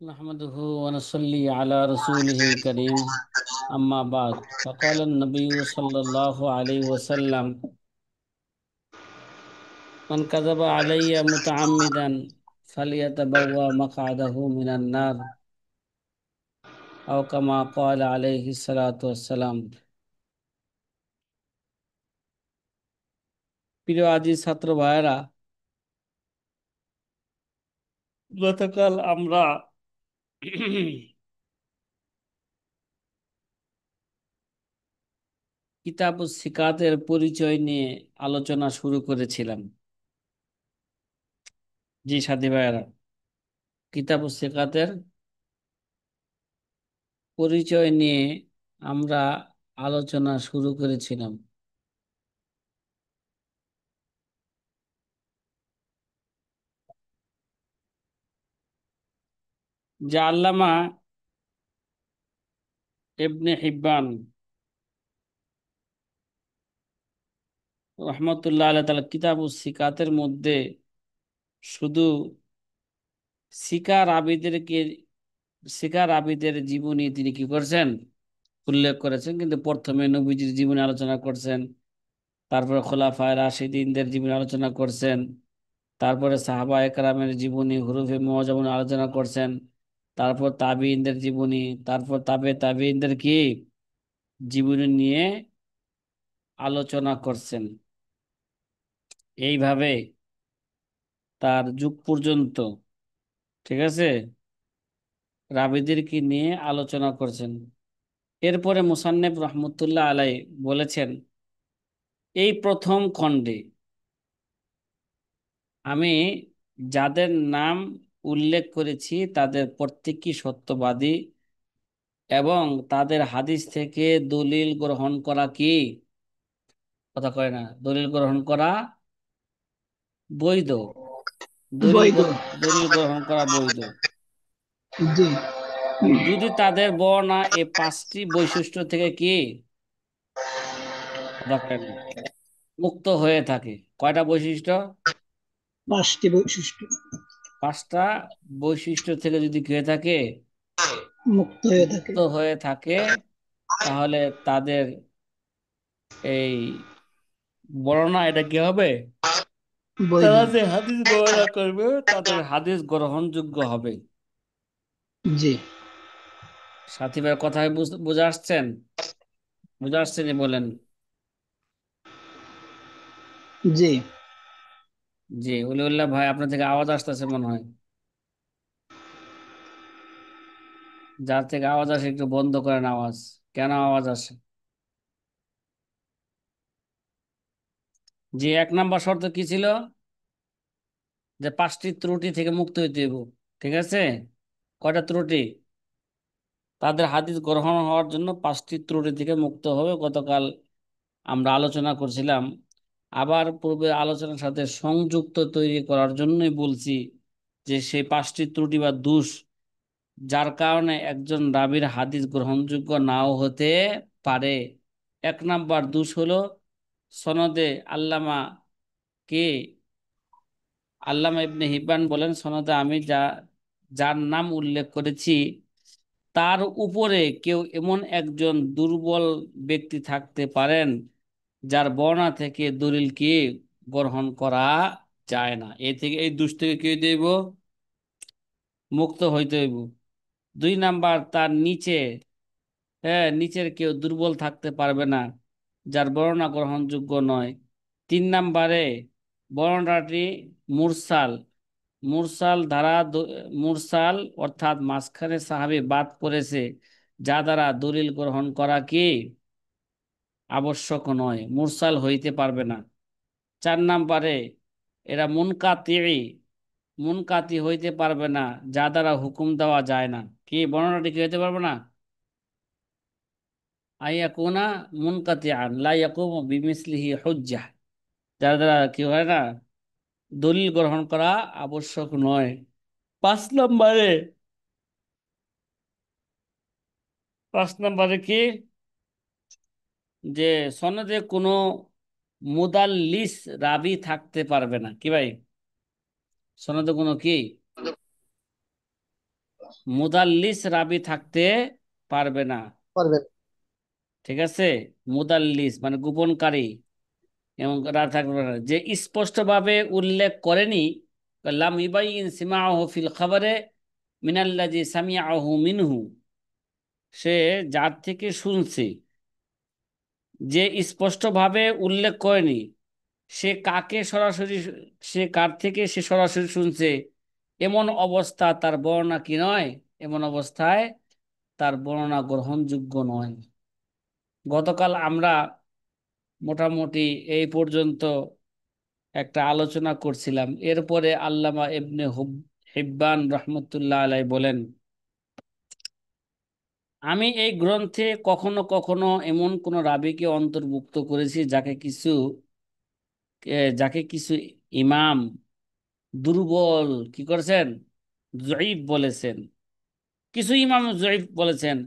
نحمده ونصلي على رسوله الكريم أما بعد فقال النبي صلى الله عليه وسلم من كذب علي متعمدا فليتبوأ مقعده من النار أو كما قال عليه الصلاة والسلام। প্রিয় আজি ছাত্র ভাইয়েরা, গতকাল আমরা কিতাবুস সিকাতের পরিচয় নিয়ে আলোচনা শুরু করেছিলাম। জি সাথী ভাইয়েরা, কিতাবুস সিকাতের পরিচয় নিয়ে আমরা আলোচনা শুরু করেছিলাম। যে আল্লামা ইবনে হিব্বান রহমতুল্লাহ আলাইহি তাআলা কিতাবুস সিকাতের মধ্যে শুধু সিকার আবিদের জীবনী তিনি কি করছেন, উল্লেখ করেছেন, কিন্তু প্রথমে নবীজির জীবনী আলোচনা করছেন, তারপরে খোলাফায়ে রাশিদিনদের জীবনী আলোচনা করছেন, তারপরে সাহাবা একরামের জীবনী হুরুফে মুআজ্জাম আলোচনা করছেন, তারপর তাবিঈনদের জীবনী, তারপর তাবিঈনদের কি জীবনী নিয়ে আলোচনা করছেন। এইভাবে তার যুগ পর্যন্ত, ঠিক আছে, রাবিদেরকে নিয়ে আলোচনা করছেন। এরপরে মুসান্নেফ রহমতুল্লাহ আলাই বলেছেন, এই প্রথম খণ্ডে আমি যাদের নাম উল্লেখ করেছি তাদের প্রত্যেকই সত্যবাদী এবং তাদের হাদিস থেকে দলিল গ্রহণ করা কি, কথা কয় না, দলিল গ্রহণ করা বৈধ, বৈধ। দলিল গ্রহণ করা বৈধ, জি। যদি তাদের বর্ণনা এই পাঁচটি বৈশিষ্ট্য থেকে কি, কথা কয় না, মুক্ত হয়ে থাকে। কয়টা বৈশিষ্ট্য? পাঁচটি বৈশিষ্ট্য পাঁচটা বৈশিষ্ট্য থেকে যদি কি হয়ে থাকে, মুক্ত হয়ে থাকে। মুক্ত হয়ে থাকে, তাহলে তাদের এই বর্ণনা এটা কি হবে, বৈধ। তারা যে হাদিস বর্ণনা করবে তাদের হাদিস গ্রহণযোগ্য হবে। জি। সাথী ভাইয়ের কথা বুঝে আসছেন? বুঝে আসছেন বলেন। জি। জি, উল্লাহ ভাই, আপনার থেকে আওয়াজ আসতেছে মনে হয়। যার থেকে আওয়াজ আসে একটু বন্ধ করেন আওয়াজ। কেন আওয়াজ আসে? জি, 1 নম্বর শর্ত কি ছিল? যে পাঁচটি ত্রুটি থেকে মুক্ত হইতে হইব। ঠিক আছে, কয়টা ত্রুটি? তাদের হাদিস গ্রহণ হওয়ার জন্য পাঁচটি ত্রুটি থেকে মুক্ত হবে, গতকাল আমরা আলোচনা করছিলাম। আবার পূর্বে আলোচনার সাথে সংযুক্ত তৈরি করার জন্যই বলছি যে সেই পাঁচটি ত্রুটি বা দোষ যার কারণে একজন রাবীর হাদিস গ্রহণযোগ্য নাও হতে পারে। 1 নম্বর দোষ হলো সনদে কে আল্লামা ইবনে হিব্বান বলেন, সনদে আমি যার নাম উল্লেখ করেছি তার উপরে কেউ এমন একজন দুর্বল ব্যক্তি থাকতে পারেন যার বর্ণনা থেকে দলিল কি গ্রহণ করা যায় না। এই দুষ থেকে কি দেব, মুক্ত হইতে হইব। 2 নম্বর, তার নিচে, হ্যাঁ, নিচের কেউ দুর্বল থাকতে পারবে না যার বর্ণনা গ্রহণযোগ্য নয়। 3 নম্বরে বর্ণনাটি মুরসাল, মুরসাল ধারা মুরসাল অর্থাৎ মাঝখানে সাহাবী বাদ পড়েছে, যা দ্বারা দলিল গ্রহণ করা কি আবশ্যক নয়, মুরসাল হইতে পারবে না। 4 নম্বরে এরা মুনকাতি হইতে পারবে না, যা দ্বারা হুকুম দেওয়া যায় না। কি বর্ণনাটি কি হইতে পারবে না? আইয়াকুনা মুনকাতিআন লা ইয়াকুমু বিমিসলিহি হুজ্জাহ, যার দ্বারা কি হয় না, দলিল গ্রহণ করা আবশ্যক নয়। 5 নম্বরে, 5 নম্বরে কি, যে সনদে কোনো মুদাল্লিস রাবি থাকতে পারবে না। কি ভাই, সনদে কোনো কি মুদাল্লিস রাবি থাকতে পারবে না। পারবেন। ঠিক আছে, মুদাল্লিস মানে গোপনকারী এবং রাবি থাকতে পারবে না, যে স্পষ্টভাবে উল্লেখ করেনি লাম ইবাইন সিমাআহু ফিল খাবারে মিনাল্লাজি সামিআহু মিনহু, সে যার থেকে শুনছে, যে স্পষ্টভাবে উল্লেখ করেনি সে কাকে সরাসরি, সে কার থেকে সে সরাসরি শুনছে, এমন অবস্থা তার বর্ণনা কি নয়, এমন অবস্থায় তার বর্ণনা গ্রহণযোগ্য নয়। গতকাল আমরা মোটামুটি এই পর্যন্ত একটা আলোচনা করছিলাম। এরপরে আল্লামা ইবনে হিব্বান রহমতুল্লাহ আলাই বলেন, আমি এই গ্রন্থে কখনো কখনো এমন কোন রাবীকে অন্তর্ভুক্ত করেছি যাকে কিছু ইমাম দুর্বল কি করেছেন, জয়ীফ বলেছেন, কিছু ইমাম জয়ীফ বলেছেন,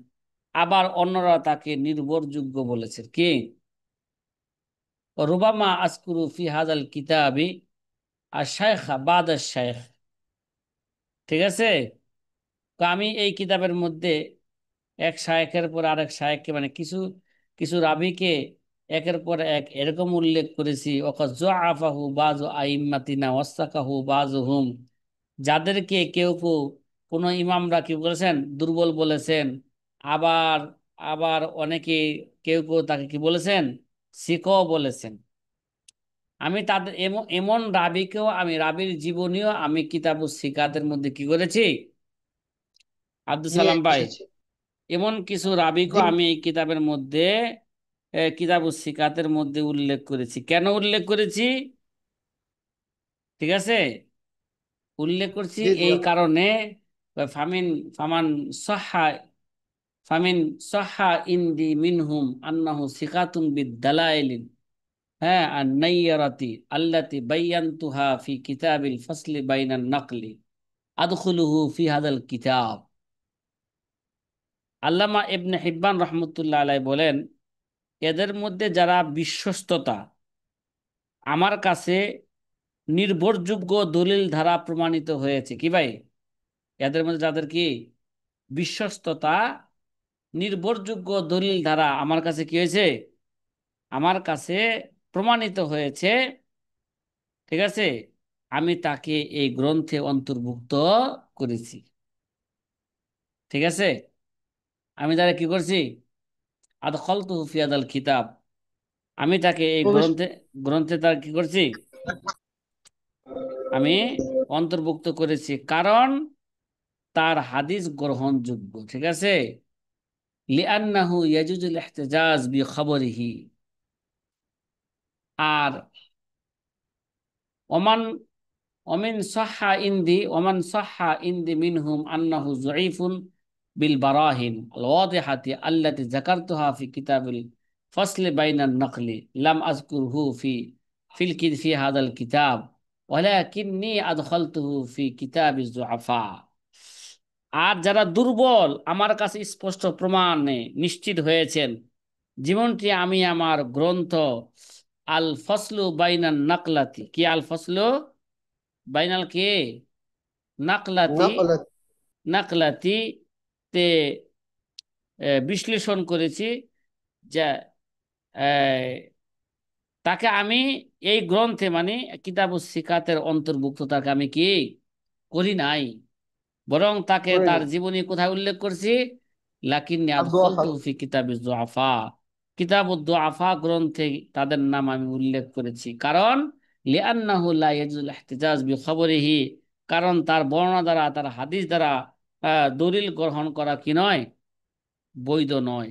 আবার অন্যরা তাকে নির্ভরযোগ্য বলেছেন। কি রুবামা আজকুরু ফি হাজাল কিতাবি আর শাইখ বাদ শাইখ। ঠিক আছে, তো আমি এই কিতাবের মধ্যে এক শায়েখের পর আরেক শায়েখকে মানে কিছু কিছু রাবীকে একের পর এক এরকম উল্লেখ করেছি, ওয়াকাদ যআফাহু বাযু আইম্মাতিনা ওয়াসাকাহু বাযুহুম, যাদেরকে কেউ কেউ কোন ইমামরা কি বলেছেন, দুর্বল বলেছেন। আবার আবার অনেকে কেউ কেউ তাকে কি বলেছেন, সিকও বলেছেন। আমি তাদের এমন এমন রাবীকেও, আমি রাবীর জীবনীও আমি কিতাবুস সিকাতের মধ্যে কি করেছি, আব্দুল নিয়ে সালাম ভাই, এসেছি। এমন কিছু রাবিকে জি। আমি এই কিতাবের মধ্যে কিতাবুস সিকাতের মধ্যে উল্লেখ করেছি। কেন উল্লেখ করেছি? ঠিক আছে, উল্লেখ করছি জি জি এই আপু। কারণে, ফামিন ফামান সাহা ফামিন সাহা ইনদি মিনহুম আন্নাহু সিকাতুন বিদ্দালাইলিন, হ্যাঁ, আর নাইয়ারাতি আল্লাতি বাইয়ান্তুহা ফি কিতাবিল ফাসলি বাইনান নাকলি আদখুলুহু ফি হাদাল কিতাব। আল্লামা ইবনে হিব্বান রহমতুল্লাহ আলাই বলেন, এদের মধ্যে যারা বিশ্বস্ততা আমার কাছে নির্ভরযোগ্য দলিল দ্বারা প্রমাণিত হয়েছে। কি ভাই, এদের মধ্যে যাদের কি বিশ্বস্ততা নির্ভরযোগ্য দলিল দ্বারা আমার কাছে কি হয়েছে, আমার কাছে প্রমাণিত হয়েছে। ঠিক আছে, আমি তাকে এই গ্রন্থে অন্তর্ভুক্ত করেছি। ঠিক আছে, আমি তারা কি করছি, আদখালতুহু ফি হাদাল কিতাব, আমি তাকে এই প্রবেশ। গ্রন্থে গ্রন্থে তার কি করছি, আমি অন্তর্ভুক্ত করেছি, কারণ তার হাদিস গ্রহণযোগ্য। ঠিক আছে, লিআন্নাহু ইয়াজুজুল ইহতিজাজ বিখবরিহি, আর ওমান ওমিন সাহহা ইনদি ওমান সাহহা ইনদি মিনহুম আন্নাহু যঈফুন বিল বারাহিন আল ওয়াদিহাতি আল্লাতী যাকারতুহা ফি কিতাবিল ফাসলি বাইনান নাকলি লাম আযকুরহু ফি হাদাল কিতাব ওয়ালাকিন্নী আদখালতুহু ফি কিতাবিজ যুআফা। আর যারা দুর্বল আমার কাছে স্পষ্ট প্রমাণে নিশ্চিত হয়েছেন, যেমনটি আমি আমার গ্রন্থ আল ফসলু বাইনান নাকলাতি, কি আল ফসলু বাইনাল কে নাকলাতি, নকল। নাকলাতি তে বিশ্লেষণ করেছি, যা তাকে আমি এই গ্রন্থে মানে কিতাবুস সিকাতের অন্তর্ভুক্ত তাকে আমি কি করি নাই, বরং তাকে তার করিনি। জীবনী কোথায় উল্লেখ করছি, লাকিন্নী আব্দুল আহাদ। আদখালতুহু ফি কিতাবিজ যুআফা, কিতাবুদ দুআফা গ্রন্থে তাদের নাম আমি উল্লেখ করেছি। কারণ লিআন্নাহু লা ইয়াজুজুল ইহতিজাজ বিখবরিহি, কারণ তার বর্ণনা দ্বারা, তার হাদিস দ্বারা দলিল গ্রহণ করা কি নয়, বৈধ নয়।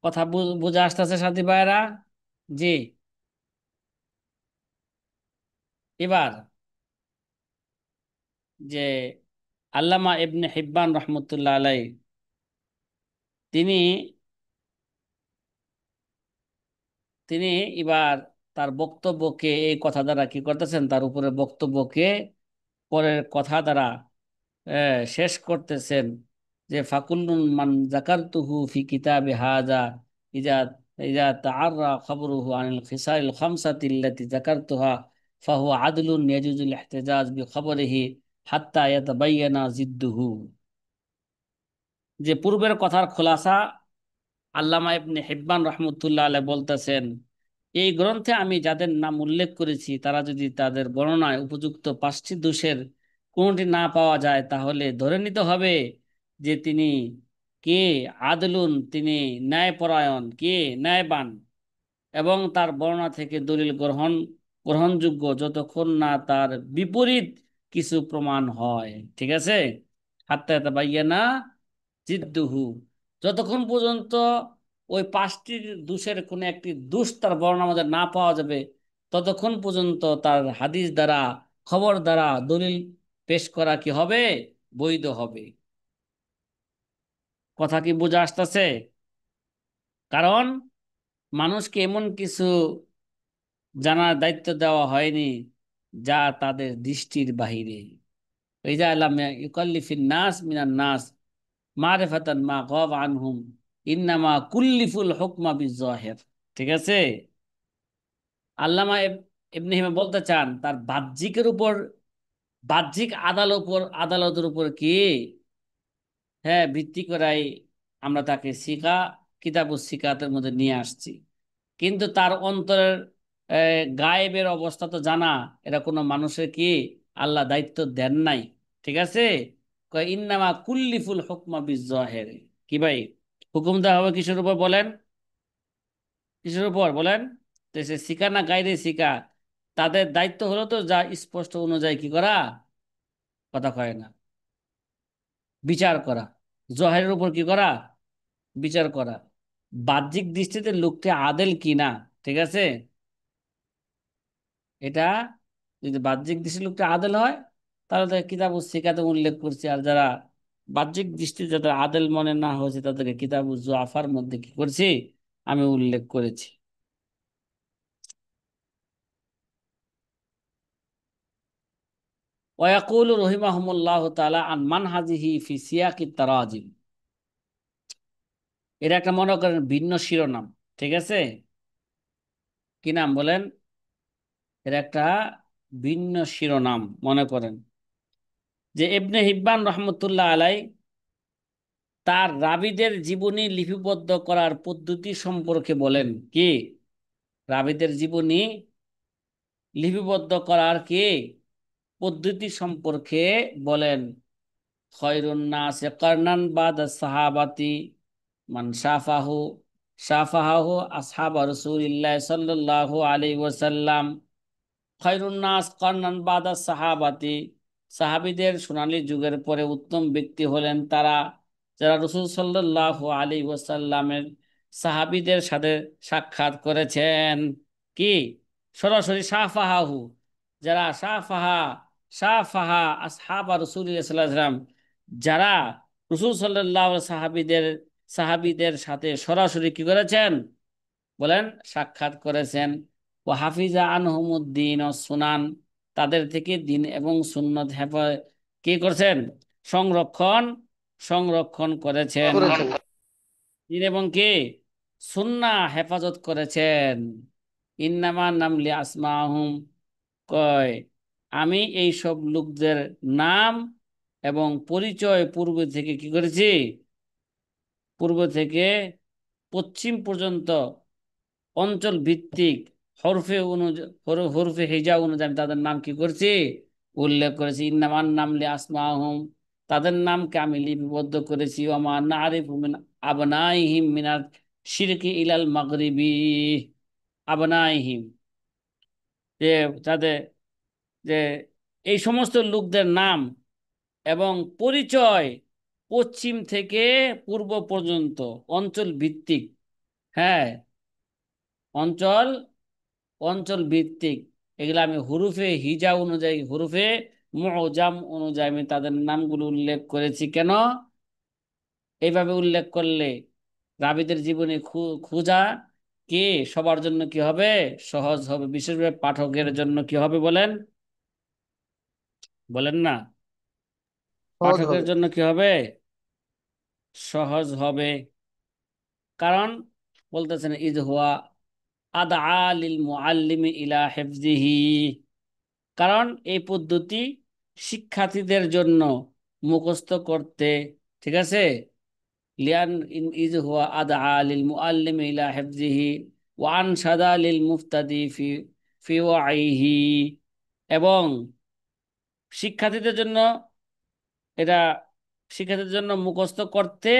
কথা বুঝে আসতেছে সাথী ভাইরা? জি। এবার যে আল্লামা ইবনে হিব্বান রহমতুল্লাহ আলাই, তিনি তিনি এবার তার বক্তব্যকে এই কথা দ্বারা কি করতেছেন, তার উপরে বক্তব্যকে পরের কথা দ্বারা শেষ করতেছেন, যে ফাকুল্লুন মান যাকারতুহু ফি কিতাবি হাযা ইজা ইযা তাআররা খবরুহু আনিল খিসালিল খামসাতি আল্লাতী যাকারতুহা ফাহুয়া আদলুন ইয়াজুজুল ইহতিজাজ বিখবরিহি হাত্তা ইয়াতাবায়্যানা জিদ্দুহু। যে পূর্বের কথার খোলাসা আল্লামা ইবনে হিব্বান রহমতুল্লাহ আলাইহ বলতেছেন, এই গ্রন্থে আমি যাদের নাম উল্লেখ করেছি তারা যদি তাদের বর্ণনায় উপযুক্ত 5টি দোষের কোনটি না পাওয়া যায় তাহলে ধরে নিতে হবে যে তিনি কে আদলুন, তিনি ন্যায়পরায়ণ, কে ন্যায়বান, এবং তার বর্ণনা থেকে দলিল গ্রহণযোগ্য যতক্ষণ না তার বিপরীত কিছু প্রমাণ হয়। ঠিক আছে? হাত্তা ইয়াতাবায়্যানা জিদ্দুহু, যতক্ষণ পর্যন্ত ওই 5টি দোষের কোনো একটি দোষ তার বর্ণনার মধ্যে না পাওয়া যাবে ততক্ষণ পর্যন্ত তার হাদিস দ্বারা, খবর দ্বারা দলিল পেশ করা কি হবে? বৈধ হবে। কথা কি বোঝা আসতেছে? কারণ মানুষকে এমন কিছু জানার দায়িত্ব দেওয়া হয়নি যা তাদের দৃষ্টির বাহিরে। ইজা লাম ইউকাল্লিফিন নাস মিনান নাস মারিফাতান মা গাব আনহুম ইন্নামা কুল্লিফুল হুকমা বিজাহির। ঠিক আছে? আল্লামা ইবনে হিমাম বলতে চান তার বাহ্যিকের উপর, বাহ্যিক আদালতের উপর কি, হ্যাঁ, ভিত্তি করাই আমরা তাকে কিতাবুস সিকাতের মধ্যে নিয়ে আসছি। কিন্তু তার অন্তরের গায়েবের অবস্থা তো জানা, এটা কোনো মানুষের কি আল্লাহ দায়িত্ব দেন নাই। ঠিক আছে? কয় ইন্নামা কুল্লিফুল হুকমা বিজাহির। কি ভাই, হুকুম দেওয়া হবে কিসের উপর বলেন? কিসের উপর বলেন? তো সে শিকা না গাইরে শিকা, তাদের দায়িত্ব হলো তো যা স্পষ্ট অনুযায়ী কি করা, কথা কয় না, বিচার করা, জহেরের উপর কি করা, বিচার করা। বাহ্যিক দৃষ্টিতে লোকটি আদেল কিনা, ঠিক আছে, এটা যদি বাহ্যিক দৃষ্টির লোকটা আদেল হয় তাহলে তাকে কিতাব সিকাতে উল্লেখ করছি, আর যারা বাহ্যিক দৃষ্টি যাদের আদেল মনে না হয়েছে তাদেরকে কিতাব জুআফার মধ্যে কি করছি, আমি উল্লেখ করেছি। ওয়াকুল রহিমাহুমুল্লাহ তাআলা আন মানহাজিহি ফি সিয়াকি তারাজিম। এটা একটা মনে করেন ভিন্ন শিরোনাম। ঠিক আছে? কি নাম বলেন? এর একটা ভিন্ন শিরোনাম মনে করেন যে ইবনে হিব্বান রহমতুল্লাহ আলাই তার রাবীদের জীবনী লিপিবদ্ধ করার পদ্ধতি সম্পর্কে বলেন। কি? রাবীদের জীবনী লিপিবদ্ধ করার কি পদ্ধতি সম্পর্কে বলেন। খয়রুন নাসি কারনান বাদা সাহাবাতি মান শাফাহাহু আসহাবা রাসূলিল্লাহ সাল্লাল্লাহু আলাইহি ওয়াসাল্লাম। খয়রুন নাস কারনান বাদা সাহাবাতি, সাহাবীদের সোনালী যুগের পরে উত্তম ব্যক্তি হলেন তারা যারা রাসূল সাল্লাল্লাহু আলাইহি ওয়াসাল্লামের সাহাবীদের সাথে সাক্ষাৎ করেছেন। কি? সরাসরি শাফাহাহু, যারা শাফাহা আসহাবা রাসূলিল্লাহ সাল্লাল্লাহু আলাইহি ওয়াসাল্লাম, যারা রাসূল সাল্লাল্লাহু আলাইহি সাহাবীদের সাথে সরাসরি কি করেছেন বলেন? সাক্ষাৎ করেছেন। ও হাফিজা আনহুমুদ্দিন ও সুনান, তাদের থেকে দিন এবং সুন্নত কি করছেন? সংরক্ষণ সংরক্ষণ করেছেন। করেছেন। দিন এবং কি সুন্নাহ হেফাজত করেছেন। ইন্নামা নামলি আসমাহুম, কয় আমি এই সব লোকদের নাম এবং পরিচয় পূর্ব থেকে কি করেছি, পূর্ব থেকে পশ্চিম পর্যন্ত অঞ্চল ভিত্তিক হরফে হিজা অনুযায়ী আমি তাদের নাম কি করছি, উল্লেখ করেছি। ইন্নামান নামলি আসমাহুম, তাদের নামকে আমি লিপিবদ্ধ করেছি। ওমা নারিফু মিন আবনাইহিম মিনাত শিরকি ইলাল মাগরিবি। আবনাইহিম, যে তাদের, যে এই সমস্ত লোকদের নাম এবং পরিচয় পশ্চিম থেকে পূর্ব পর্যন্ত অঞ্চল ভিত্তিক, হ্যাঁ, অঞ্চল অঞ্চল ভিত্তিক, এগুলো আমি হুরুফে হিজা অনুযায়ী, হুরুফে মুজাম অনুযায়ী আমি তাদের নামগুলো উল্লেখ করেছি। কেন? এইভাবে উল্লেখ করলে রাবীদের জীবনী খোঁজা কি সবার জন্য কি হবে, সহজ হবে। বিশেষভাবে পাঠকের জন্য কি হবে বলেন? বলেন না, সহজ পাঠকের হবে। জন্য কি হবে, সহজ হবে। কারণ বলতেছেন ইজ হুয়া আদআ লিল মুআল্লিমি ইলা হিফজিহি, কারণ এই পদ্ধতি শিক্ষার্থীদের জন্য মুখস্থ করতে, ঠিক আছে, লিয়ান ইজ হুয়া আদআ লিল মুআল্লিমি ইলা হিফজিহি ওয়া আনশাদা লিল মুফতাদি ফি ওয়াইহি, এবং শিক্ষার্থীদের জন্য এটা শিক্ষার্থীদের জন্য মুখস্থ করতে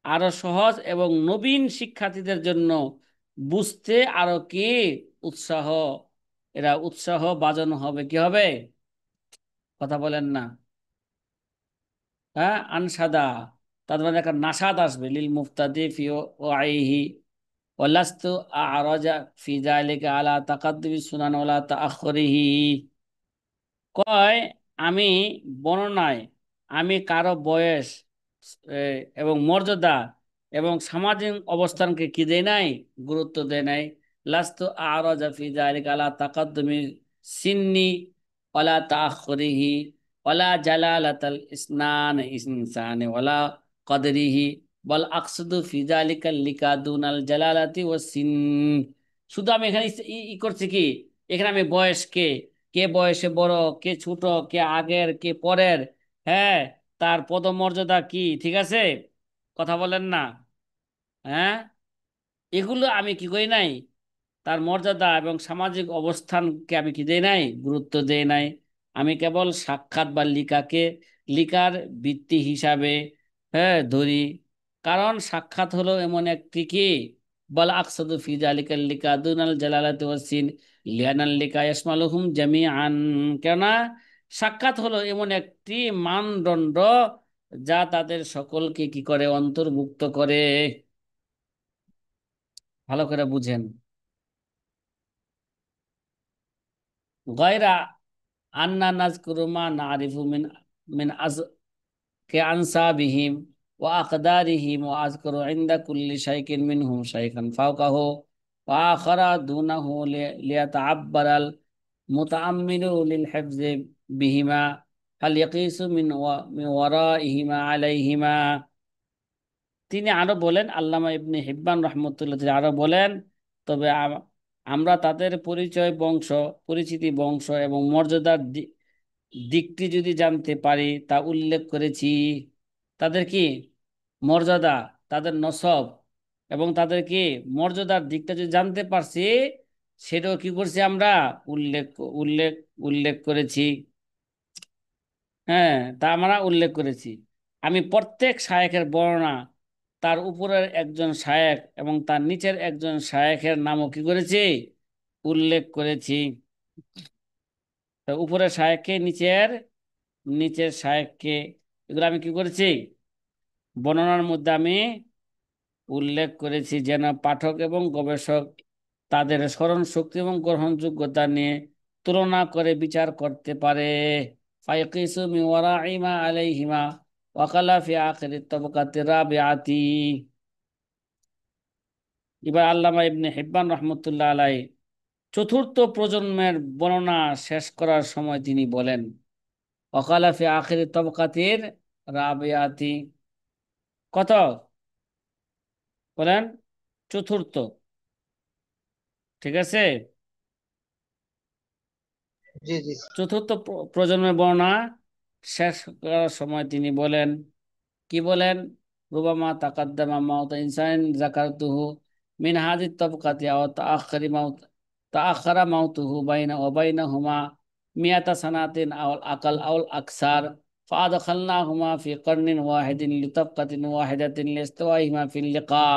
আরো সহজ, এবং নবীন শিক্ষার্থীদের জন্য বুঝতে আরো কি উৎসাহ, এরা উৎসাহ বাজানো হবে, কি হবে, কথা বলেন না, হ্যাঁ, আনসাদা, তার মানে একটা নাসাদ আসবে, লিল মুফতাদি ফি ওয়াইহি ওয়ালাস্তু আরাজা ফি যালিকা আলা তাকাদ্দুমি সুনান ওয়ালা তাআখুরিহি। কয়, আমি বর্ণনায় আমি কারো বয়স এ, এবং মর্যাদা এবং সামাজিক অবস্থানকে কি দেয় নাই, গুরুত্ব দেয় নাই। লাস্তু আরাজা ফি যালিকা আলা তাকাদ্দুমি সিন্নি ওয়ালা তাআখুরিহি ওয়ালা জালালাতাল ইসনান ইনসানি ওয়ালা কদরিহি বল আকসুদু ফি যালিকা লিকা দুনাল জালালাতি ওয়াস সিন। শুধু আমি এখানে ই করছি কি, এখানে আমি বয়সকে, কে বয়সে বড়, কে ছোট, কে আগের, কে পরের, হ্যাঁ, তার পদমর্যাদা কি, ঠিক আছে, কথা বলেন না, হ্যাঁ, এগুলো আমি কি করি নাই, তার মর্যাদা এবং সামাজিক অবস্থানকে আমি কি দেই নাই, গুরুত্ব দেই নাই। আমি কেবল সাক্ষাৎ বা লিকাকে লিকার ভিত্তি হিসাবে, হ্যাঁ, ধরি। কারণ সাক্ষাৎ হলো এমন একটি কি, বল আকসাদু ফি জালিকাল লিকা দুনাল জালালাতি ওয়াসিন লিয়ানাল লিকা ইয়াশমালুহুম জামিআন, কেননা সাক্ষাৎ হলো এমন একটি মানদণ্ড যা তাদের সকলকে কি করে, অন্তর্ভুক্ত করে। ভালো করে বুঝেন। গয়রা আন্না নাজকুরু মা নারিফু মিন আজ কে আনসাবিহিম ওয়া আকদারিহিম ওয়া আযকুরু ইনদা কুল্লি শাইকিন মিনহুম শাইখান ফাওকাহু ওয়া আখারা দুনাহু লিয়াতাআব্বারাল মুতাআম্মিলু লিল হিফজি বিহিমা হাল ইয়াকিসু মিন ওয়ারাইহিমা আলাইহিমা। তিনি আরো বলেন, আল্লামা ইবনে হিব্বান রহমতুল্লাহ তিনি আরো বলেন, তবে আমরা তাদের পরিচয় বংশ, পরিচিতি বংশ এবং মর্যাদার দিকটি যদি জানতে পারি তা উল্লেখ করেছি। তাদের কি মর্যাদা, তাদের নসব এবং তাদের কি মর্যাদার দিকটা যদি জানতে পারছি, সেটাও কি করছি আমরা, উল্লেখ উল্লেখ উল্লেখ করেছি, হ্যাঁ, তা আমরা উল্লেখ করেছি। আমি প্রত্যেক শায়েখের বর্ণনা, তার উপরের একজন শায়েখ এবং তার নিচের একজন শায়েখের নামও কি করেছি, উল্লেখ করেছি। তো উপরের শায়েখকে, নিচের নিচের শায়েখকে, এগুলো আমি কি করেছি, বর্ণনার মধ্যে আমি উল্লেখ করেছি, যেন পাঠক এবং গবেষক তাদের স্মরণ শক্তি এবং গ্রহণযোগ্যতা নিয়ে তুলনা করে বিচার করতে পারে। ফায়কিসু মিন ওয়ারাইমা আলাইহিমা ওয়াকালা ফি আখিরি তাবাকাতি রাবিআতি। এবার আল্লামা ইবনে হিব্বান রহমতুল্লাহ আলাই চতুর্থ প্রজন্মের বর্ণনা শেষ করার সময় তিনি বলেন, ওয়াকালা ফি আখিরি তাবাকাতির রাবিআতি, কত বলেন, চতুর্থ, ঠিক আছে, জি জি। চতুর্থ প্রজন্মের বর্ণনা শেষ করার সময় তিনি বলেন, কি বলেন, রুবামা তাকাদ্দামা মাউত ইনসান যাকারতুহু মিন হাযিত তাবকাতি আও তাআখারা মাউতুহু বাইনা ওয়া বাইনাহুমা মিয়াতা সানাতিন আওল আকাল আওল আকসার فأدخلناهما في قرن واحد لطبقة واحدة لاستوائهما في اللقاء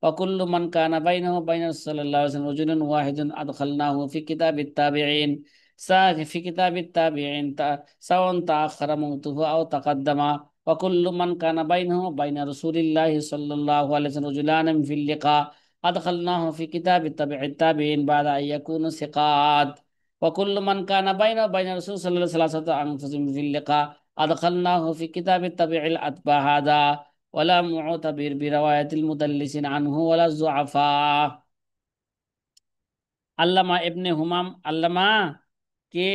وكل من كان بينه وبين صلى الله عليه وسلم رجل واحد أدخلناه في كتاب التابعين في كتاب التابعين سواء تأخر موته أو تقدم وكل من كان بينه وبين رسول الله صلى الله عليه وسلم رجلان في اللقاء أدخلناه في كتاب التابع التابعين بعد أن يكونوا ثقات وكل من كان بينه وبين رسول صلى الله عليه وسلم ثلاثة أنفس في اللقاء أدخلناه في كتاب التابع الأتباع هذا ولا معتبر برواية المدلسين عنه ولا الضعفاء। আল্লামা ইবনে হুমাম, আল্লামা কে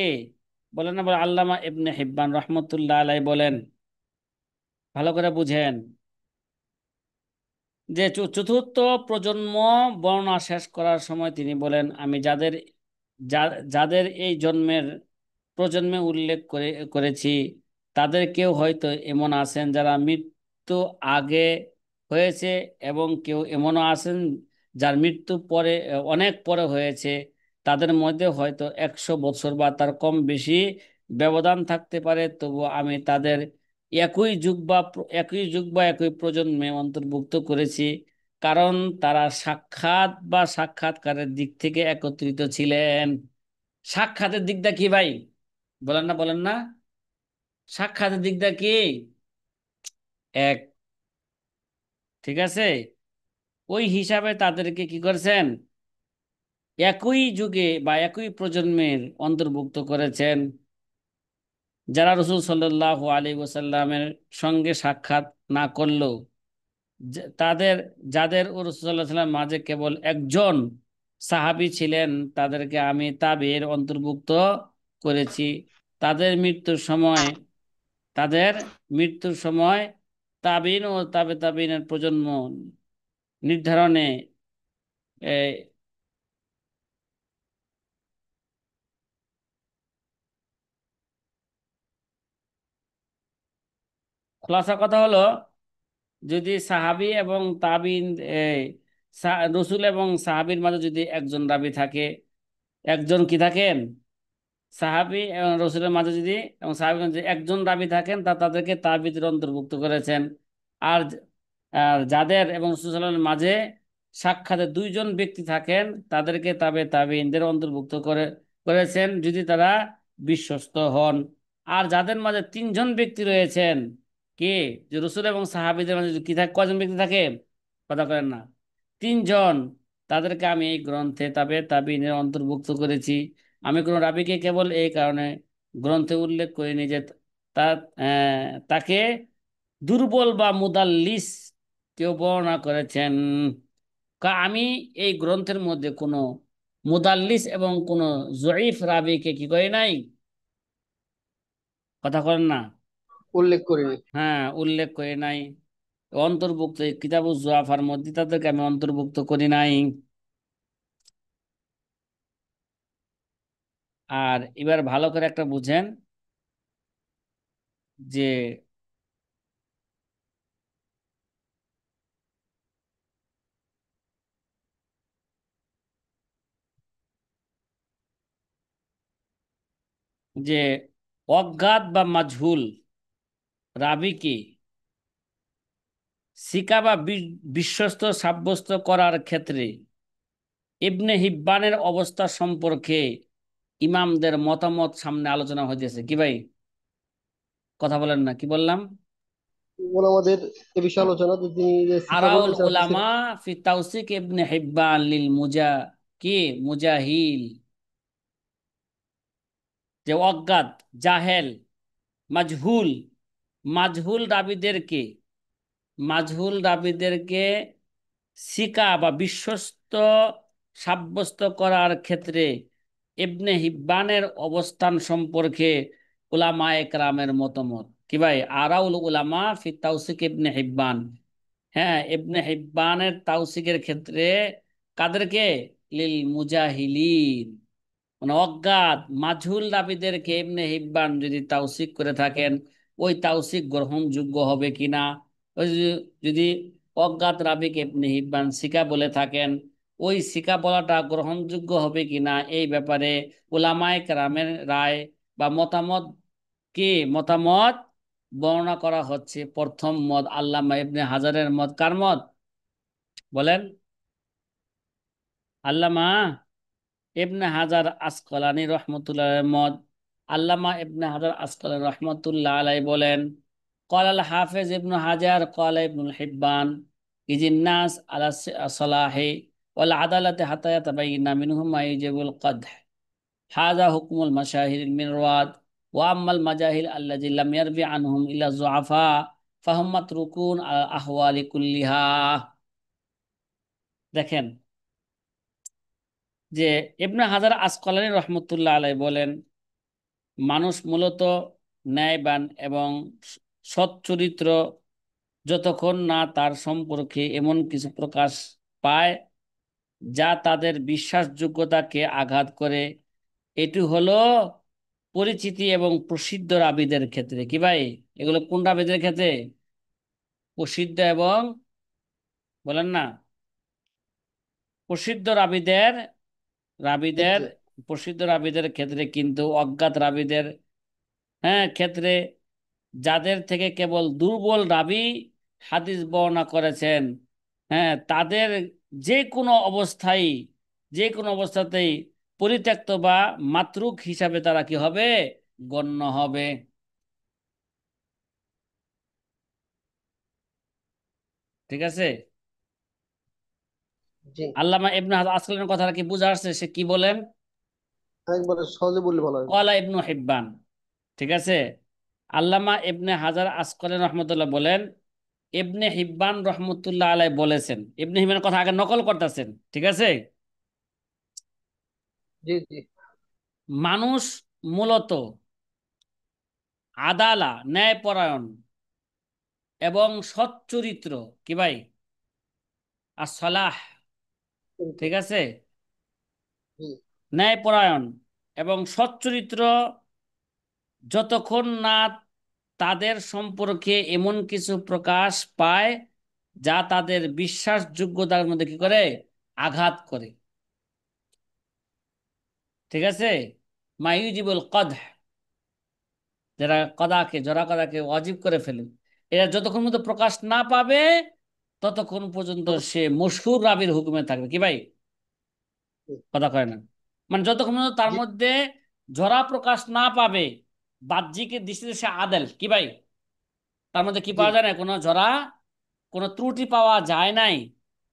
বলেন না, বলে আল্লামা ইবনে হিব্বান রহমতুল্লাহ আলাই বলেন, ভালো করে বুঝেন, যে চতুর্থ প্রজন্ম বর্ণনা শেষ করার সময় তিনি বলেন, আমি যাদের এই প্রজন্মে উল্লেখ করেছি, তাদের কেউ হয়তো এমন আছেন যারা মৃত্যু আগে হয়েছে, এবং কেউ এমনও আছেন যার মৃত্যু পরে, অনেক পরে হয়েছে। তাদের মধ্যে হয়তো 100 বছর বা তার কম বেশি ব্যবধান থাকতে পারে, তবু আমি তাদের একই যুগ বা একই প্রজন্মে অন্তর্ভুক্ত করেছি, কারণ তারা সাক্ষাৎকারের দিক থেকে একত্রিত ছিলেন। সাক্ষাতের দিকটা কি ভাই? বলেন না, বলেন না। সাক্ষাতের দিকটা কি? এক। ঠিক আছে। ওই হিসাবে তাদেরকে কি করছেন? একই যুগে বা একই প্রজন্মের অন্তর্ভুক্ত করেছেন। যারা রসুল সাল্লাল্লাহু আলাইহি ওয়াসাল্লামের সঙ্গে সাক্ষাৎ না করলেও, যে- তাদের যাদের ও রাসূলুল্লাহ সাল্লাল্লাহু আলাইহি ওয়াসাল্লাম মাঝে কেবল একজন সাহাবী ছিলেন, তাদেরকে আমি তাবেঈর অন্তর্ভুক্ত করেছি। তাদের মৃত্যুর সময় তাদের মৃত্যুর সময় তাবিন ও তাবিনের প্রজন্ম নির্ধারণে এই খোলাসা কথা হলো, যদি সাহাবী এবং তাবিন, এই রসুল এবং সাহাবীর মাঝে যদি একজন রাবী থাকে, একজন কি থাকেন, সাহাবী এবং রসুলের মাঝে যদি, এবং সাহাবীর মাঝে যদি একজন রাবী থাকেন, তাদেরকে তাবিদের অন্তর্ভুক্ত করেছেন। আর আর যাদের এবং রসূল সাল্লাল্লাহু আলাইহি ওয়াসাল্লামের মাঝে সাক্ষাতে দুইজন ব্যক্তি থাকেন, তাদেরকে তাবিঈনদের অন্তর্ভুক্ত করেছেন, যদি তারা বিশ্বস্ত হন। আর যাদের মাঝে তিনজন ব্যক্তি রয়েছেন, কে, যে রসুল এবং সাহাবীদের মাঝে কি থাকে, কজন ব্যক্তি থাকে? কথা করেন না। তিনজন। তাদেরকে আমি এই গ্রন্থে তাবিঈনের অন্তর্ভুক্ত করেছি। আমি কোনো রাবীকে কেবল এই কারণে গ্রন্থে উল্লেখ করিনি যে তা তাকে দুর্বল বা মুদাল্লিস কেউ বর্ণনা করেছেন। আমি এই গ্রন্থের মধ্যে কোনো মুদাল্লিস এবং কোনো জয়ীফ রাবীকে কি করি নাই, কথা বলেন না। উল্লেখ করিনি। হ্যাঁ, উল্লেখ করি নাই। অন্তর্ভুক্ত এই কিতাবুজ জুআফার মধ্যে তাদেরকে আমি অন্তর্ভুক্ত করি নাই। আর এবার ভালো করে একটা বুঝেন, যে যে অজ্ঞাত বা মাঝহুল রাবীকে সিকা বা বিশ্বস্ত সাব্যস্ত করার ক্ষেত্রে ইবনে হিব্বানের অবস্থা সম্পর্কে ইমামদের মতামত সামনে আলোচনা হইতেছে। কি ভাই, কথা বলেন না, কি বললাম? বলে আমাদের এ বিষয়ে আলোচনা যে তিনি যে শিক্ষা আরাউল বলতে চাচ্ছেন। উলামা ফি তাওসিক ইবনে হিব্বান লিল কি মুজাহিল, যে অজ্ঞাত, জাহেল, মাজহুল, মাজহুল রাবীদেরকে মাজহুল রাবীদেরকে সিকা বা বিশ্বস্ত সাব্যস্ত করার ক্ষেত্রে ইবনে হিব্বানের অবস্থান সম্পর্কে উলামায়ে কেরামের মতামত। কি ভাই? আরাউল উলামা ফি তাওসিক ইবনে হিব্বান। হ্যাঁ, ইবনে হিব্বানের তাওসিকের ক্ষেত্রে কাদেরকে? লিল মুজাহিলিন, মানে অজ্ঞাত মাঝহুল রাবীদেরকে ইবনে হিব্বান যদি তাওসিক করে থাকেন, ওই তাওসিক গ্রহণযোগ্য হবে কিনা। ওই যদি অজ্ঞাত রাবীকে ইবনে হিব্বান সিকা বলে থাকেন, ওই সিকা বলাটা গ্রহণযোগ্য হবে কিনা, এই ব্যাপারে উলামায়ে কেরামের রায় বা মতামত, কি মতামত বর্ণনা করা হচ্ছে। প্রথম মত আল্লামা ইবনে হাজারের মত। কার মত বলেন? আল্লামা ইবনে হাজার আসকালানী রহমতুল্লাহ মত। আল্লামা ইবনে হাজার আসকালানী রহমতুল্লাহ আলাই বলেন, قال الحافظ ابن حجر قال ابن الحبان يجي الناس على الصلاح والعدالة حتى يتبين منهم ما يجب القدح. هذا حكم المشاهير المرواد. وأما المجاهيل الذي لم يروي عنهم إلا الضعفاء فهم متروكون على الأحوال كلها. দেখেন, যে ইবনে হাজার আসকালানী রহমতুল্লাহ আলাই বলেন, মানুষ মূলত ন্যায়বান এবং সৎ চরিত্র যতক্ষণ না তার সম্পর্কে এমন কিছু প্রকাশ পায় যা তাদের বিশ্বাসযোগ্যতাকে আঘাত করে। এটি হলো পরিচিতি এবং প্রসিদ্ধ রাবিদের ক্ষেত্রে। কি ভাই, এগুলো কোন রাবিদের ক্ষেত্রে? প্রসিদ্ধ এবং, বলেন না, প্রসিদ্ধ রাবিদের, রাবিদের, ক্ষেত্রে। প্রসিদ্ধ রাবিদের ক্ষেত্রে, কিন্তু অজ্ঞাত রাবিদের, হ্যাঁ, ক্ষেত্রে, যাদের থেকে কেবল দুর্বল রাবী হাদিস বর্ণনা করেছেন, হ্যাঁ, তাদের যে কোনো অবস্থায়, যে কোনো অবস্থাতেই পরিত্যক্ত বা মাতরুক হিসাবে তারা কি হবে, গণ্য হবে। ঠিক আছে? জি, আল্লামা ইবনে হাজার আসকালানের কথাটা কি বুঝা আসছে সে কি বলেন? একবারে সহজে বললে ভালো হয়। কলা ইবনু হিব্বান। ঠিক আছে? আল্লামা ইবনে হাজার আসকালান রহমতুল্লাহ বলেন, ইবনে হিব্বান রহমতুল্লাহ আলাই বলেছেন, ইবনে হিব্বানের কথা আগে নকল করতেছেন। ঠিক আছে? জি, জি, মানুষ মূলত আদালা, ন্যায়পরায়ণ এবং সচ্চরিত্র, কি ভাই, আর সলাহ, কিন্তু, ঠিক আছে, জি, ন্যায়পরায়ণ এবং সচ্চরিত্র যতক্ষণ না তাদের সম্পর্কে এমন কিছু প্রকাশ পায় যা তাদের বিশ্বাসযোগ্যতার মধ্যে কি করে, আঘাত করে। ঠিক আছে? মাইউজিবুল কদহ, যারা কদাকে, জরা কদাকে ওয়াজিব করে ফেলে, এরা যতক্ষণ পর্যন্ত প্রকাশ না পাবে ততক্ষণ পর্যন্ত সে মশহুর রাবির হুকুমে থাকবে। কি ভাই, কথা কয় না? মানে যতক্ষণ পর্যন্ত তার জি, মধ্যে জরা প্রকাশ না পাবে, বাহ্যিক দৃষ্টিতে সে আদেল, কি ভাই, তার মধ্যে কি জি, পাওয়া যায় না, কোনো জরা, কোনো ত্রুটি পাওয়া যায় নাই,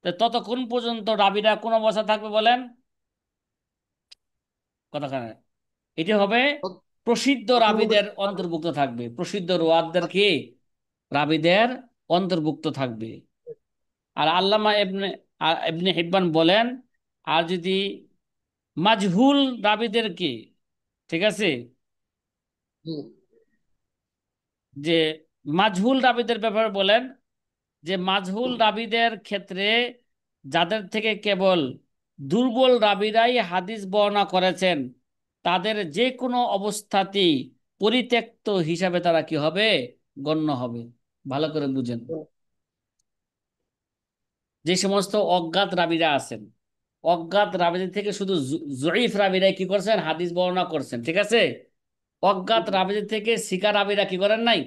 তো ততক্ষণ পর্যন্ত রাবিরা কোন অবস্থা থাকবে বলেন? কথা কয় না? এটি হবে প্রসিদ্ধ ততক্ষণ মধ্যে রাবিদের অন্তর্ভুক্ত থাকবে, প্রসিদ্ধ রোয়াতদের কি, রাবিদের অন্তর্ভুক্ত থাকবে। আর আল্লামা ইবনে হিব্বান বলেন, আর যদি মাজহুল রাবিদেরকে, ঠিক আছে, জি, যে মাজহুল রাবিদের ব্যাপারে বলেন, যে মাজহুল রাবিদের ক্ষেত্রে যাদের থেকে কেবল দুর্বল রাবিরাই হাদিস বর্ণনা করেছেন, তাদের যে কোনো অবস্থাতেই পরিত্যক্ত হিসাবে তারা কি হবে, গণ্য হবে। ভালো করে বুঝেন। যে সমস্ত অজ্ঞাত রাবিরা আছেন, অজ্ঞাত রাবিদের থেকে শুধু জয়ীফ রাবিরাই কি করছেন, হাদিস বর্ণনা করছেন। ঠিক আছে? জি, অজ্ঞাত রাবিদের থেকে সিকা রাবিরা কি করেন নাই,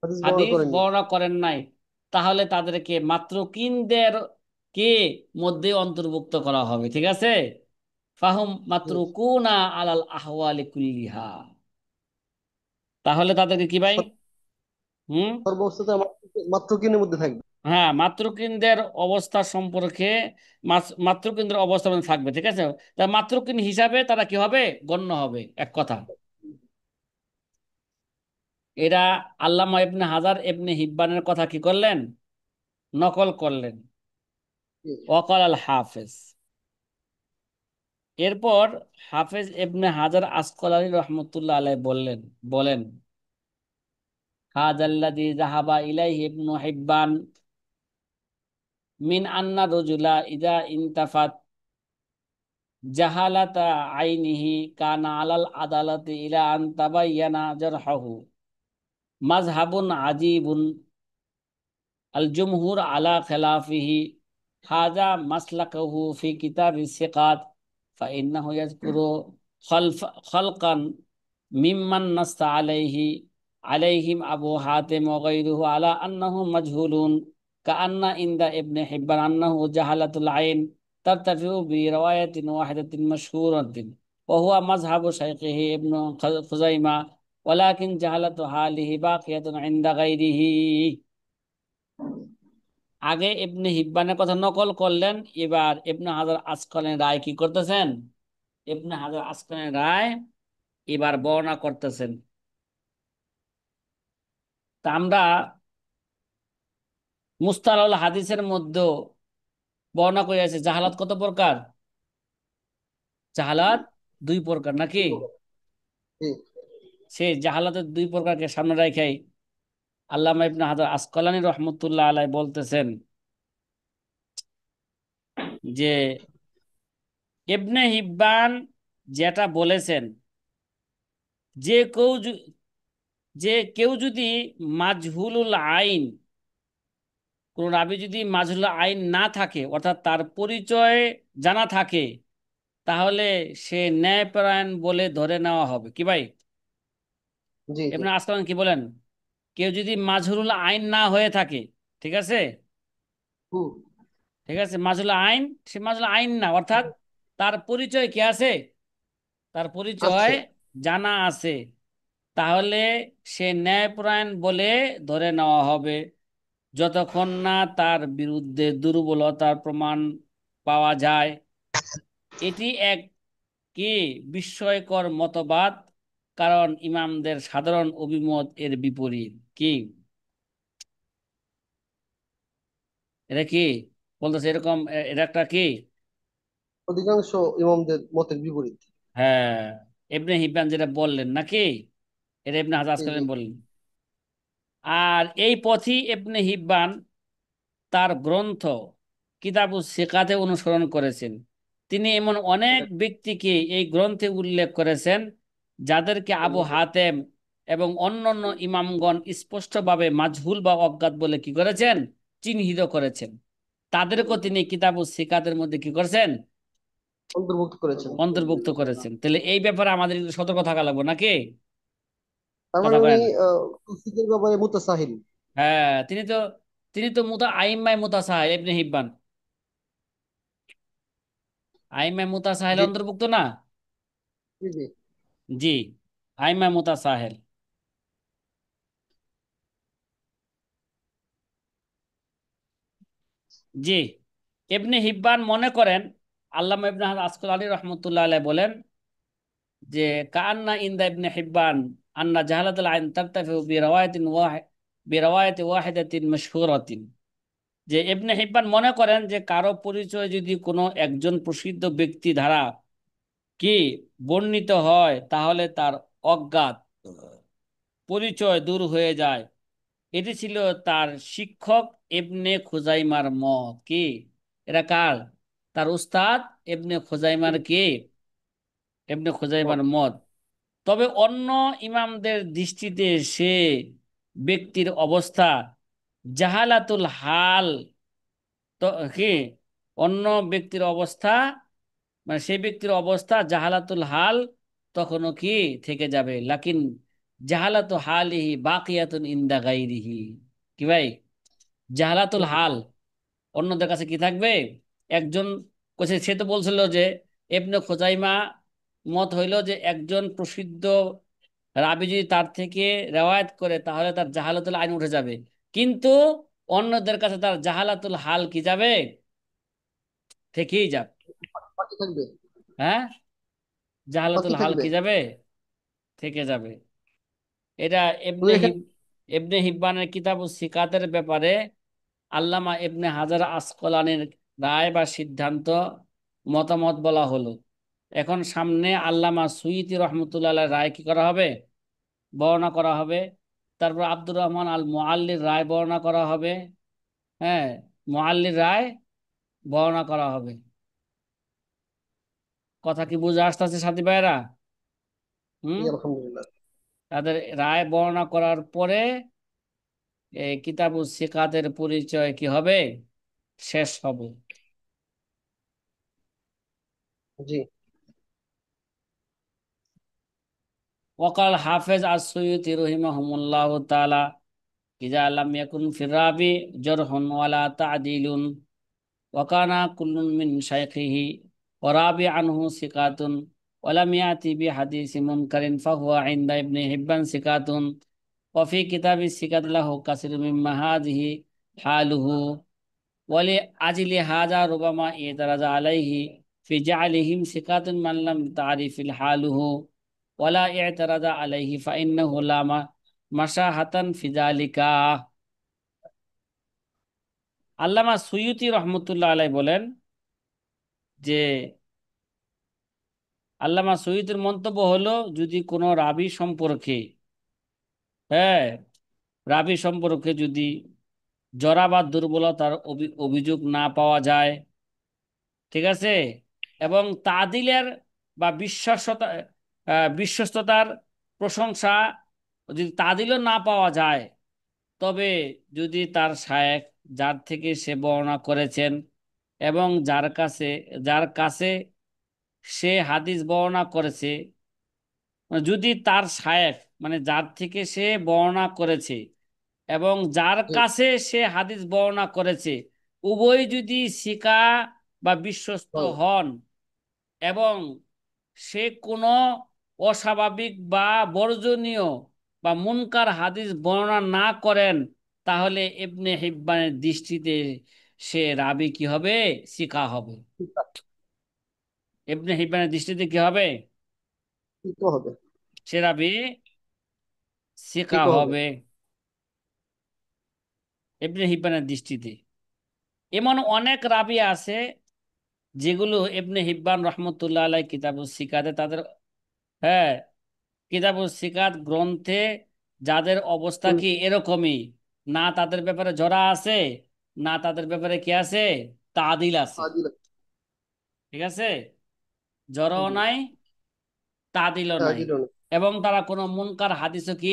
হাদিস বর্ণনা হাদিস করেননি। বর্ণনা করেন নাই। তাহলে তাদেরকে মাত্রকিনদের কে মধ্যে অন্তর্ভুক্ত করা হবে। ঠিক আছে? ফাহুম জি, মাতরুকুনা আলাল আহওয়ালি কুল্লিহা। তাহলে তাদেরকে কি ভাই, হুম, সর্বাবস্থাতে আমার মাত্র কিনের মধ্যে থাকবে। হ্যাঁ, মাতৃকেন্দ্রের অবস্থা সম্পর্কে, মাতৃকেন্দ্রের অবস্থা মানে থাকবে। ঠিক আছে? তা মাতৃকিন হিসাবে তারা কি হবে, গণ্য হবে, এক কথা। এরা আল্লামা ইবনে হাজার ইবনে হিব্বানের কথা কি করলেন, নকল করলেন। জি, ওয়াকাল আল হাফেজ, এরপর হাফেজ ইবনে হাজার আসকালানি রহমতুল্লাহ আলাই বললেন, বলেন, হাদাল্লাযী যাহাবা ইলাইহি ইবনু হিব্বান মিন আন্না রজুলা ইদা ইনতাফাত জাহালাতা আইনিহি কানা আলাল আদালতি ইলা আন তাবাইয়ানা জারহাহু মাযহাবুন আজীবুন আল জুমহুর আলা খিলাফিহি হাজা মাসলাকুহু ফি কিতাবিস সিকাত ফাইন্নাহু ইয়াযকুরু খলফ খলকান মিম্মান নাসা আলাইহি আলাইহিম আবু হাতিম ওয়া গায়রুহু আলা আন্নাহু মাজহুলুন কাআন্না ইনদা ইবনে হিব্বান আন্নাহু জাহালাতুল আইন তারতাফিউ বিরিওয়ায়াতিন ওয়াহিদাতিন মাশহুরাতিন ওয়া হুয়া মাযহাবু শাইখিহি ইবনু খুযাইমা ওয়ালাকিন জাহালাতু হালিহি বাকিয়াতুন ইনদা গায়রিহি। আগে ইবনে হিব্বানের কথা নকল করলেন, এবার ইবনে হাজার আসকালানের রায় কি করতেছেন, ইবনে হাজার আসকালানের রায় এবার বর্ণনা করতেছেন। তা আমরা মুস্তালাহুল হাদিসের মধ্যে বর্ণনা করে আছে জাহালাত কত প্রকার, জাহালাত দুই প্রকার নাকি? জি, সেই জাহালাতের দুই প্রকারকে সামনে রাখাই আল্লামা ইবনে হাজার আসকালানী রহমতুল্লাহ আলাই বলতেছেন যে ইবনে হিব্বান যেটা বলেছেন, যে কেউ যে কেউ যদি মাজহুলুল আইন, কোন রাবী যদি মাজহুলুল আইন না থাকে, অর্থাৎ তার পরিচয় জানা থাকে, তাহলে সে ন্যায়পরায়ণ বলে ধরে নেওয়া হবে। কি ভাই? জি জি। ইবনে আসকালানী কি বলেন? কেউ যদি মাজহুরুল আইন না হয়ে থাকে, ঠিক আছে, হুম। ঠিক আছে, মাজহুরুল আইন, সে মাজহুরুল আইন না, অর্থাৎ তার পরিচয় কি আছে, তার পরিচয় আছে। জানা আছে, তাহলে সে ন্যায়পরায়ণ বলে ধরে নেওয়া হবে, যতক্ষণ না তার বিরুদ্ধে দুর্বলতার প্রমাণ পাওয়া যায়। এটি এক কি বিস্ময়কর মতবাদ, কারণ ইমামদের সাধারণ অভিমত এর বিপরীত। কি এটা কি বলতেছে এরকম? এটা একটা কি? অধিকাংশ ইমামদের মতের বিপরীত। হ্যাঁ, ইবনে হিব্বান যেটা বললেন নাকি, এটা ইবনে হাজার জি জি। আসকালানী বললেন। আর এই পথই ইবনে হিব্বান তার গ্রন্থ কিতাবুস সিকাতে অনুসরণ করেছেন। তিনি এমন অনেক ব্যক্তিকে এই গ্রন্থে উল্লেখ করেছেন, যাদেরকে আবু হাতেম এবং অন্যান্য ইমামগণ স্পষ্টভাবে মাজহুল বা অজ্ঞাত বলে কি করেছেন, চিহ্নিত করেছেন। তাদেরকেও তিনি কিতাবুস সিকাতের মধ্যে কি করেছেন, অন্তর্ভুক্ত করেছেন। অন্তর্ভুক্ত করেছেন। তাহলে এই ব্যাপারে আমাদের একটু সতর্ক থাকা লাগবে নাকি? তার মানে কথা উনি কয়েন। তৌফিকের ব্যাপারে মুতাসাহিল। হ্যাঁ, তিনি তো মুতা আইম্মাই মুতাসাহিল ইবনে হিব্বান, আইম্মাই মুতাসাহিল জি অন্তর্ভুক্ত না? জি জি। জি, আইম্মাই মুতাসাহিল। জি, ইবনে হিব্বান মনে করেন, আল্লামা ইবনে হাজার আসকালানী রহমতুল্লাহ আলাইহি বলেন যে কান্না ইনদা ইবনে হিব্বান আন্না জাহালাতুল আইন তারতাফিউ বিরাওয়ায়াতি ওয়াহিদাতিন মাশহুরাতিন। যে ইবনে হিব্বান মনে করেন যে কারো পরিচয় যদি কোনো একজন প্রসিদ্ধ ব্যক্তি দ্বারা কি বর্ণিত হয়, তাহলে তার অজ্ঞাত পরিচয় দূর হয়ে যায়। এটি ছিল তার শিক্ষক ইবনে খুজাইমার মত। কি এটা কার? তার উস্তাদ ইবনে খুজাইমার কি, ইবনে খুজাইমার মত। মত। তবে অন্য ইমামদের দৃষ্টিতে সে ব্যক্তির অবস্থা জাহালাতুল হাল, তো কি অন্য ব্যক্তির অবস্থা, মানে সেই ব্যক্তির অবস্থা জাহালাতুল হাল তখনও কি থেকে যাবে, লাকিন জাহালাতু হালিহি বাকিয়াতুন ইনদা গাইরিহি। কি ভাই? জাহালাতুল হুম। হাল অন্যদের কাছে কি থাকবে? একজন কোছে, সে তো বলছিল যে ইবনে খোজাইমা মত হইল যে একজন প্রসিদ্ধ রাবী যদি তার থেকে রেওয়ায়েত করে, তাহলে তার জাহালাতুল আইন উঠে যাবে, কিন্তু অন্যদের কাছে তার জাহালাতুল হাল কি যাবে, থেকেই যাবে। বাকি থাকবে। হ্যাঁ, বাকি জাহালাতুল হাল থাকবে। কি যাবে, থেকে যাবে। এটা উনি ইবনে এখানে। ইবনে হিব্বানের কিতাবুস সিকাতের ব্যাপারে আল্লামা ইবনে হাজার আসকলানির রায় বা সিদ্ধান্ত, মতামত বলা হলো। এখন সামনে আল্লামা সুয়ুতী রহমতুল্লাহ আলাইহির রায় কি করা হবে, বর্ণনা করা হবে। তারপর আব্দুর রহমান আল মুআল্লির রায় বর্ণনা করা হবে। হ্যাঁ, মুআল্লির রায় বর্ণনা করা হবে। কথা কি বুঝে আসতেছে সাথী ভাইয়েরা? জি, হুম। আলহামদুলিল্লাহ। তাদের রায় বর্ণনা করার পরে এই কিতাবুস সিকাতের পরিচয় কি হবে, শেষ হবে। জি। ওয়াকাল হাফেজ as-সুয়ুতি রহিমাহুল্লাহ তাআলা ইজা লাম ইয়াকুন ফির রাবি জারহুন ওয়ালা তা'দিলুন ওয়া কানা কুল্লুন মিন শাইখিহি ওয়া রাবি আনহু সিকাতুন ওয়া লাম ইয়াতি বি হাদিসি মুনকারিন ফাহুয়া ইনদা ইবনে হিব্বান সিকাতুন ওয়া ফি কিতাবি সিকাত লাহু কাসিরুম মিম্মা হাযিহি হালুহু ওয়ালি আজলি হাযা রুবামা ইতারাজা আলাইহি ফি জা'লিহিম সিকাতুন মান লাম তা'রিফিল হালুহু ওয়ালা ইতারাজা আলাইহি ফাইন্নাহু লা মাশাহাতান ফি যালিকা। আল্লামা সুয়ুতি রহমতুল্লাহ আলাইহি বলেন যে আল্লামা সুয়ুতির মন্তব্য হলো, যদি কোনো রাবী সম্পর্কে, হ্যাঁ, রাবি সম্পর্কে যদি জরা বা দুর্বলতার অভিযোগ না পাওয়া যায়, ঠিক আছে, এবং তাদিলের বা বিশ্বস্ততার প্রশংসা যদি তাদিলও না পাওয়া যায়, তবে যদি তার শায়েখ যার থেকে সে বর্ণনা করেছেন এবং যার কাছে সে হাদিস বর্ণনা করেছে, মানে যদি তার শায়েখ মানে যার থেকে সে বর্ণনা করেছে এবং যার হুম, কাছে সে হাদিস বর্ণনা করেছে, উভয় যদি সিকা বা বিশ্বস্ত বল। হন এবং সে কোনো অস্বাভাবিক বা বর্জনীয় বা মুনকার হাদিস বর্ণনা না করেন, তাহলে ইবনে হিব্বানের দৃষ্টিতে সে রাবি কি হবে? সিকা হবে। ঠিক ইবনে হিব্বানের দৃষ্টিতে কি হবে? ঠিক তো হবে। সে রাবি সিকা ঠিক হবে। হবে ইবনে হিব্বানের দৃষ্টিতে। এমন অনেক রাবি আছে যেগুলো ইবনে হিব্বান রহমতুল্লাহ আলাই কিতাবুস সিকাতে তাদের, হ্যাঁ, কিতাবুস সিকাত গ্রন্থে যাদের অবস্থা কি উল্লেখ। এরকমই, না তাদের ব্যাপারে জরা আছে, না তাদের ব্যাপারে কি আছে, তাদিল আছে, আদিল। ঠিক আছে, জরাও জি। নাই, তাদিলও নাই, আদিল। এবং তারা কোনো মুনকার হাদিসও কি